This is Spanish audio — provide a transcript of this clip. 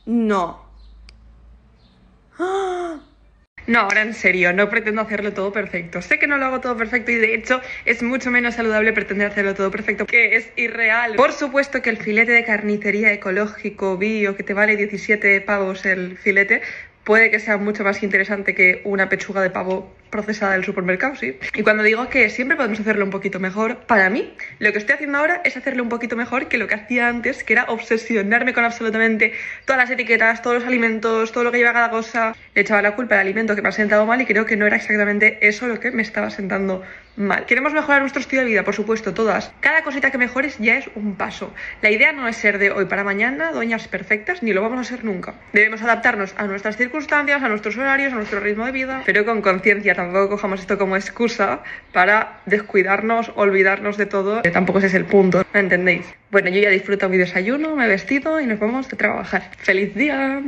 No. ¡Ah! No, ahora en serio, no pretendo hacerlo todo perfecto. Sé que no lo hago todo perfecto y de hecho es mucho menos saludable pretender hacerlo todo perfecto, que es irreal. Por supuesto que el filete de carnicería ecológico, bio, que te vale 17 pavos el filete, puede que sea mucho más interesante que una pechuga de pavo procesada del supermercado, sí. Y cuando digo que siempre podemos hacerlo un poquito mejor, para mí, lo que estoy haciendo ahora es hacerlo un poquito mejor que lo que hacía antes, que era obsesionarme con absolutamente todas las etiquetas, todos los alimentos, todo lo que lleva cada cosa. Le echaba la culpa al alimento que me ha sentado mal y creo que no era exactamente eso lo que me estaba sentando mal. Queremos mejorar nuestro estilo de vida, por supuesto, todas. Cada cosita que mejores ya es un paso. La idea no es ser de hoy para mañana doñas perfectas, ni lo vamos a ser nunca. Debemos adaptarnos a nuestras circunstancias, a nuestros horarios, a nuestro ritmo de vida, pero con conciencia. Tampoco cojamos esto como excusa para descuidarnos, olvidarnos de todo, que tampoco ese es el punto, ¿me entendéis? Bueno, yo ya disfruto mi desayuno, me he vestido y nos vamos a trabajar. ¡Feliz día!